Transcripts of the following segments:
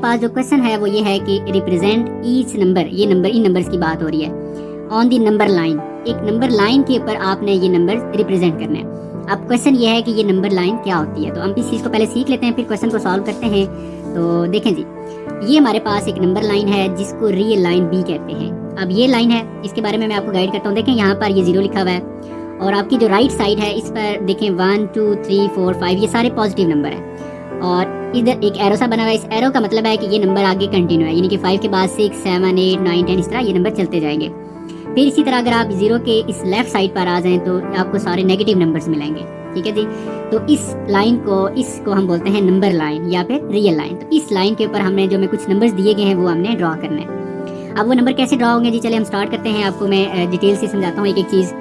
पास जो क्वेश्चन है वो ये है कि रिप्रेजेंट ईच नंबर, ये नंबर, इन नंबर्स की बात हो रही है, ऑन दी नंबर लाइन, एक नंबर लाइन के ऊपर आपने ये नंबर रिप्रेजेंट करना है। अब क्वेश्चन ये है कि ये नंबर लाइन क्या होती है, तो हम इस चीज़ को पहले सीख लेते हैं, फिर क्वेश्चन को सॉल्व करते हैं। तो देखें जी, ये हमारे पास एक नंबर लाइन है जिसको रियल लाइन बी कहते हैं। अब ये लाइन है, इसके बारे में मैं आपको गाइड करता हूँ। देखें यहाँ पर ये 0 लिखा हुआ है और आपकी जो राइट साइड है इस पर देखें 1 2 3 4 5 ये सारे पॉजिटिव नंबर हैं और इधर एक एरो सा बना हुआ है। इस एरो का मतलब है कि ये नंबर आगे कंटिन्यू है, यानी कि 5 के बाद 6 7 8 9 10 इस तरह ये नंबर चलते जाएंगे। फिर इसी तरह अगर आप 0 के इस लेफ्ट साइड पर आ जाएं तो आपको सारे नेगेटिव नंबर्स मिलेंगे, ठीक है जी। तो इस लाइन को, इसको हम बोलते हैं नंबर लाइन या फिर रियल लाइन। तो इस लाइन के ऊपर हमने जो में कुछ नंबर्स दिए गए हैं वो हमने ड्रॉ करना है। अब वो नंबर कैसे ड्रॉ होंगे जी, चलिए हम स्टार्ट करते हैं। आपको मैं डिटेल से समझाता हूँ एक एक चीज़।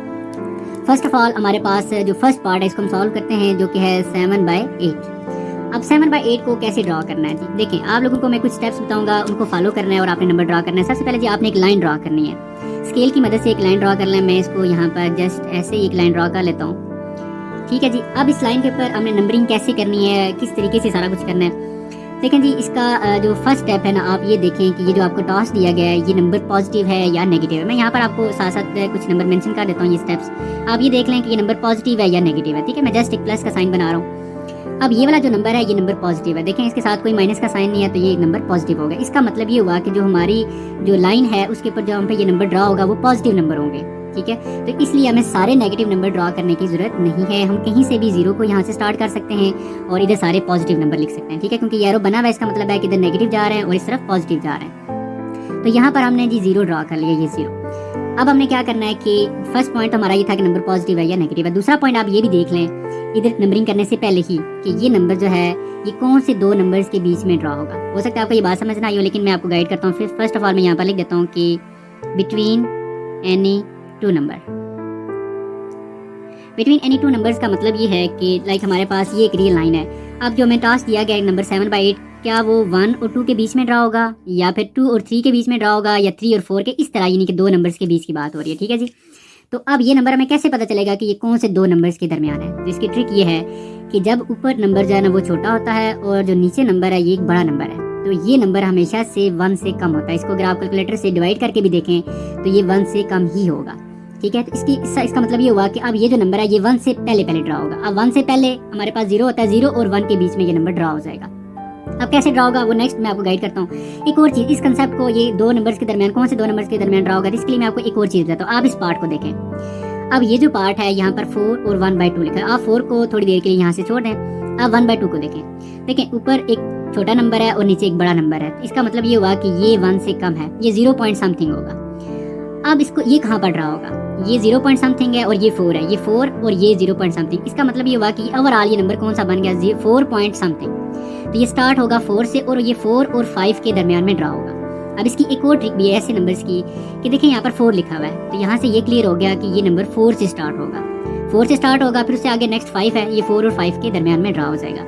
फर्स्ट ऑफ ऑल हमारे पास जो फर्स्ट पार्ट है इसको हम सॉल्व करते हैं, जो कि है 7/8। अब 7/8 को कैसे ड्रॉ करना है जी, देखें आप लोगों को मैं कुछ स्टेप्स बताऊंगा, उनको फॉलो करना है और आपने नंबर ड्रॉ करना है। सबसे पहले जी आपने एक लाइन ड्रॉ करनी है, स्केल की मदद से एक लाइन ड्रॉ करना है। मैं इसको यहाँ पर जस्ट ऐसे ही एक लाइन ड्रॉ कर लेता हूँ, ठीक है जी। अब इस लाइन के ऊपर हमने नंबरिंग कैसे करनी है, किस तरीके से सारा कुछ करना है, देखें जी। इसका जो फर्स्ट स्टेप है ना, आप ये देखें कि ये जो आपको टास्क दिया गया है ये नंबर पॉजिटिव है या नेगेटिव है। मैं यहाँ पर आपको साथ साथ कुछ नंबर मेंशन कर देता हूँ, ये स्टेप्स आप ये देख लें कि ये नंबर पॉजिटिव है या नेगेटिव है, ठीक है। मैं जस्ट एक प्लस का साइन बना रहा हूँ। अब ये वाला जो नंबर है ये नंबर पॉजिटिव है, देखें इसके साथ कोई माइनस का साइन नहीं है, तो ये एक नंबर पॉजिटिव होगा। इसका मतलब ये हुआ कि जो हमारी जो लाइन है उसके ऊपर जो हम पे ये नंबर ड्रॉ होगा वो पॉजिटिव नंबर होंगे, ठीक है। तो इसलिए हमें सारे नेगेटिव नंबर ड्रॉ करने की जरूरत नहीं है, हम कहीं से भी 0 को यहाँ से स्टार्ट कर सकते हैं और इधर सारे पॉजिटिव नंबर लिख सकते हैं, ठीक है। क्योंकि एरो बना हुआ है, इसका मतलब है कि इधर नेगेटिव जा रहे हैं और इस तरफ पॉजिटिव जा रहे हैं। तो यहाँ पर हमने जी 0 ड्रॉ कर लिया, ये 0। अब हमने क्या करना है कि फर्स्ट पॉइंट हमारा ये था कि नंबर पॉजिटिव है या नेगेटिव है। दूसरा पॉइंट आप ये भी देख लें इधर नंबरिंग करने से पहले ही कि ये नंबर जो है ये कौन से दो नंबर्स के बीच में ड्रॉ होगा। हो सकता है आपको ये बात समझ ना आई हो, लेकिन मैं आपको गाइड करता हूँ। फिर फर्स्ट ऑफ ऑल मैं यहाँ पर लिख देता हूँ कि between any two number. Between any two numbers का मतलब ये है कि लाइक हमारे पास ये एक रियल लाइन है। अब जो हमें टास्क दिया गया है नंबर 7/8, क्या वो 1 और 2 के बीच में ड्रा होगा या फिर 2 और 3 के बीच में ड्रा होगा या 3 और 4 के, इस तरह, यानी कि दो नंबर्स के बीच की बात हो रही है, ठीक है जी। तो अब ये नंबर हमें कैसे पता चलेगा कि ये कौन से दो नंबर्स के दरमियान है। तो इसकी ट्रिक ये है कि जब ऊपर नंबर जो है ना वो छोटा होता है और जो नीचे नंबर है ये एक बड़ा नंबर है, तो ये नंबर हमेशा से 1 से कम होता है। इसको अगर आप कैलकुलेटर से डिवाइड करके भी देखें तो ये 1 से कम ही होगा, ठीक है। तो इसका मतलब ये हुआ कि अब ये जो नंबर है ये 1 से पहले ड्रा होगा। अब 1 से पहले हमारे पास 0 होता है, 0 और 1 के बीच में ये नंबर ड्रा हो जाएगा। अब कैसे ड्रा होगा वो नेक्स्ट मैं आपको गाइड करता हूँ। एक और चीज़, इस कंसेप्ट को, ये दो नंबर्स के दरमियान कौन से दो नंबर्स के दरमियान ड्रा होगा, इसके लिए मैं आपको एक और चीज़ बताता हूँ। आप इस पार्ट को देखें। अब ये जो पार्ट है यहाँ पर 4 और 1/2 लिखा है। आप 4 को थोड़ी देर के लिए यहाँ से छोड़ दें, आप 1/2 को देखें ऊपर एक छोटा नंबर है और नीचे एक बड़ा नंबर है। इसका मतलब ये हुआ कि ये 1 से कम है, ये 0 पॉइंट समथिंग होगा। अब इसको ये कहाँ पर ड्रा होगा, ये 0 पॉइंट समथिंग है और ये 4 है, ये 4 और ये 0 पॉइंट समथिंग। इसका मतलब ये हुआ कि ओवरऑल ये नंबर कौन सा बन गया, 4 पॉइंट समथिंग। तो ये स्टार्ट होगा 4 से और ये 4 और 5 के दरमियान में ड्रा होगा। अब इसकी एक और ट्रिक भी है ऐसे नंबर्स की कि देखें यहाँ पर 4 लिखा हुआ है, तो यहाँ से ये क्लियर हो गया कि ये नंबर 4 से स्टार्ट होगा। 4 से स्टार्ट होगा, फिर उससे आगे नेक्स्ट 5 है, ये 4 और 5 के दरमियान में ड्रा हो जाएगा।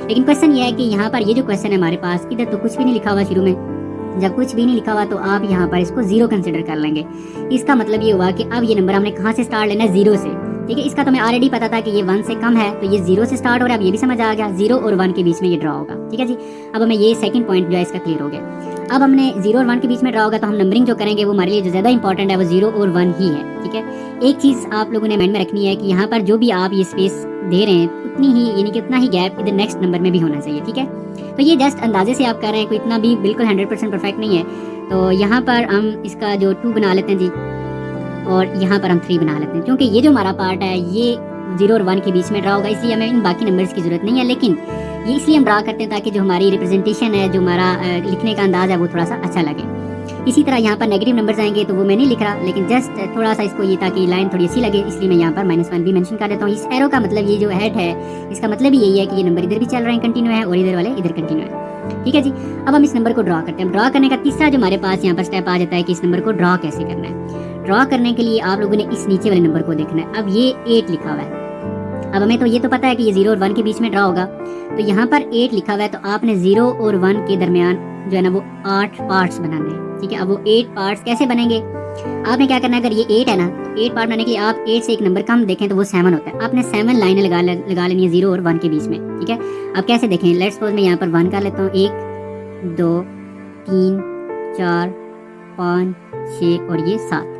लेकिन क्वेश्चन ये है कि यहाँ पर ये जो क्वेश्चन है हमारे पास, इधर तो कुछ भी नहीं लिखा हुआ शुरू में। जब कुछ भी नहीं लिखा हुआ तो आप यहाँ पर इसको 0 कंसिडर कर लेंगे। इसका मतलब ये हुआ कि अब ये नंबर हमने कहाँ से स्टार्ट लेना है, 0 से, ठीक है। इसका तो मैं ऑलरेडी पता था कि ये 1 से कम है, तो ये 0 से स्टार्ट हो रहा है। अब ये भी समझ आ गया, 0 और 1 के बीच में ये ड्रा होगा, ठीक है जी। अब हमें ये सेकंड पॉइंट जो है इसका क्लियर हो गया। अब हमने 0 और 1 के बीच में ड्रा होगा तो हम नंबरिंग जो करेंगे वो हमारे लिए जो ज़्यादा इंपॉर्टेंट है वो 0 और 1 ही है, ठीक है। एक चीज़ आप लोगों ने माइंड में रखनी है कि यहाँ पर जो भी आप ये स्पेस दे रहे हैं उतनी ही, यानी कि उतना ही गैप इधर नेक्स्ट नंबर में भी होना चाहिए, ठीक है। तो ये जस्ट अंदाजे से आप कर रहे हैं, कोई इतना भी बिल्कुल 100% परफेक्ट नहीं है। तो यहाँ पर हम इसका जो 2 बना लेते हैं जी और यहाँ पर हम 3 बना लेते हैं, क्योंकि ये जो हमारा पार्ट है ये 0 और 1 के बीच में ड्रा होगा, इसलिए हमें इन बाकी नंबर्स की जरूरत नहीं है। लेकिन ये इसलिए हम ड्रा करते हैं ताकि जो हमारी रिप्रेजेंटेशन है, जो हमारा लिखने का अंदाज है वो थोड़ा सा अच्छा लगे। इसी तरह यहाँ पर नेगेटिव नंबर्स आएंगे तो वो मैं नहीं लिख रहा, लेकिन जस्ट थोड़ा सा इसको ये ताकि लाइन थोड़ी अच्छी लगे, इसलिए मैं यहाँ पर -1 भी मेंशन कर देता हूँ। इस एरो का मतलब ये जो हेड है इसका मतलब ही यही है कि ये नंबर इधर भी चल रहे हैं, कंटिन्यू है, और इधर वाले इधर कंटिन्यू है, ठीक है जी। अब हम इस नंबर को ड्रॉ करते हैं। ड्रॉ करने का तीसरा जो हमारे पास यहाँ पर स्टेप आ जाता है कि इस नंबर को ड्रॉ कैसे करना है। ड्रॉ करने के लिए आप लोगों ने इस नीचे वाले नंबर को देखना है। अब ये 8 लिखा हुआ है। अब हमें तो ये तो पता है कि ये 0 और 1 के बीच में ड्रा होगा, तो यहाँ पर 8 लिखा हुआ है, तो आपने 0 और 1 के दरमियान जो है ना वो 8 पार्ट्स बनाने हैं, ठीक है। अब वो 8 पार्ट्स कैसे बनेंगे, आपने क्या करना है, अगर ये 8 है ना तो 8 पार्ट बनाने के लिए आप 8 से एक नंबर कम देखें तो वो 7 होता है। आपने 7 लाइनें लगा लेनी है 0 और 1 के बीच में, ठीक है। अब कैसे देखें, लेट्स सपोज मैं यहाँ पर 1 कर लेता हूँ, 1 2, 3, 4, 5, 6 और ये 7।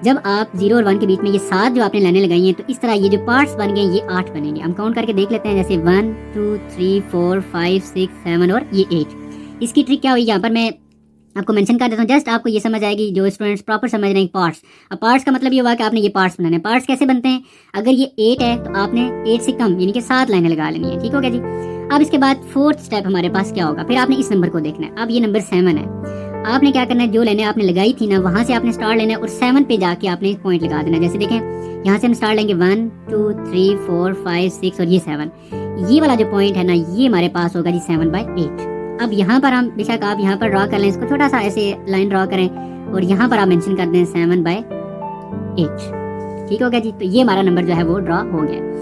जब आप 0 और 1 के बीच में ये 7 जो आपने लाइनें लगाई हैं तो इस तरह ये जो पार्ट्स बन गए ये 8 बनेंगे। हम काउंट करके देख लेते हैं, जैसे 1, 2, 3, 4, 5, 6, 7 और ये 8। इसकी ट्रिक क्या हुई, यहाँ पर मैं आपको मेंशन कर देता हूँ, जस्ट आपको ये समझ आएगी जो स्टूडेंट्स प्रॉपर समझ रहे हैं पार्ट्स। अब पार्ट्स का मतलब ये हुआ कि आपने ये पार्ट्स बनाने हैं। पार्ट्स कैसे बनते हैं, अगर ये 8 है तो आपने 8 से कम यानी कि 7 लाइनें लगा लेनी है। ठीक हो गया जी। अब इसके बाद फोर्थ स्टेप हमारे पास क्या होगा, फिर आपने इस नंबर को देखना है। अब ये नंबर 7 है, आपने क्या करना है, जो लाइनें आपने लगाई थी ना वहां से आपने स्टार लेना है और 7 पे जाके आपने पॉइंट लगा देना है। जैसे देखें यहाँ से हम स्टार लेंगे 1, 2, 3, 4, 5, 6 और ये 7। ये वाला जो पॉइंट है ना ये हमारे पास होगा जी 7/8। अब यहाँ पर हम बेशक आप यहाँ पर ड्रॉ कर लें, इसको छोटा सा ऐसे लाइन ड्रॉ करें और यहाँ पर आप मेंशन कर दें 7/8। ठीक हो गया जी। तो ये हमारा नंबर जो है वो ड्रॉ हो गया।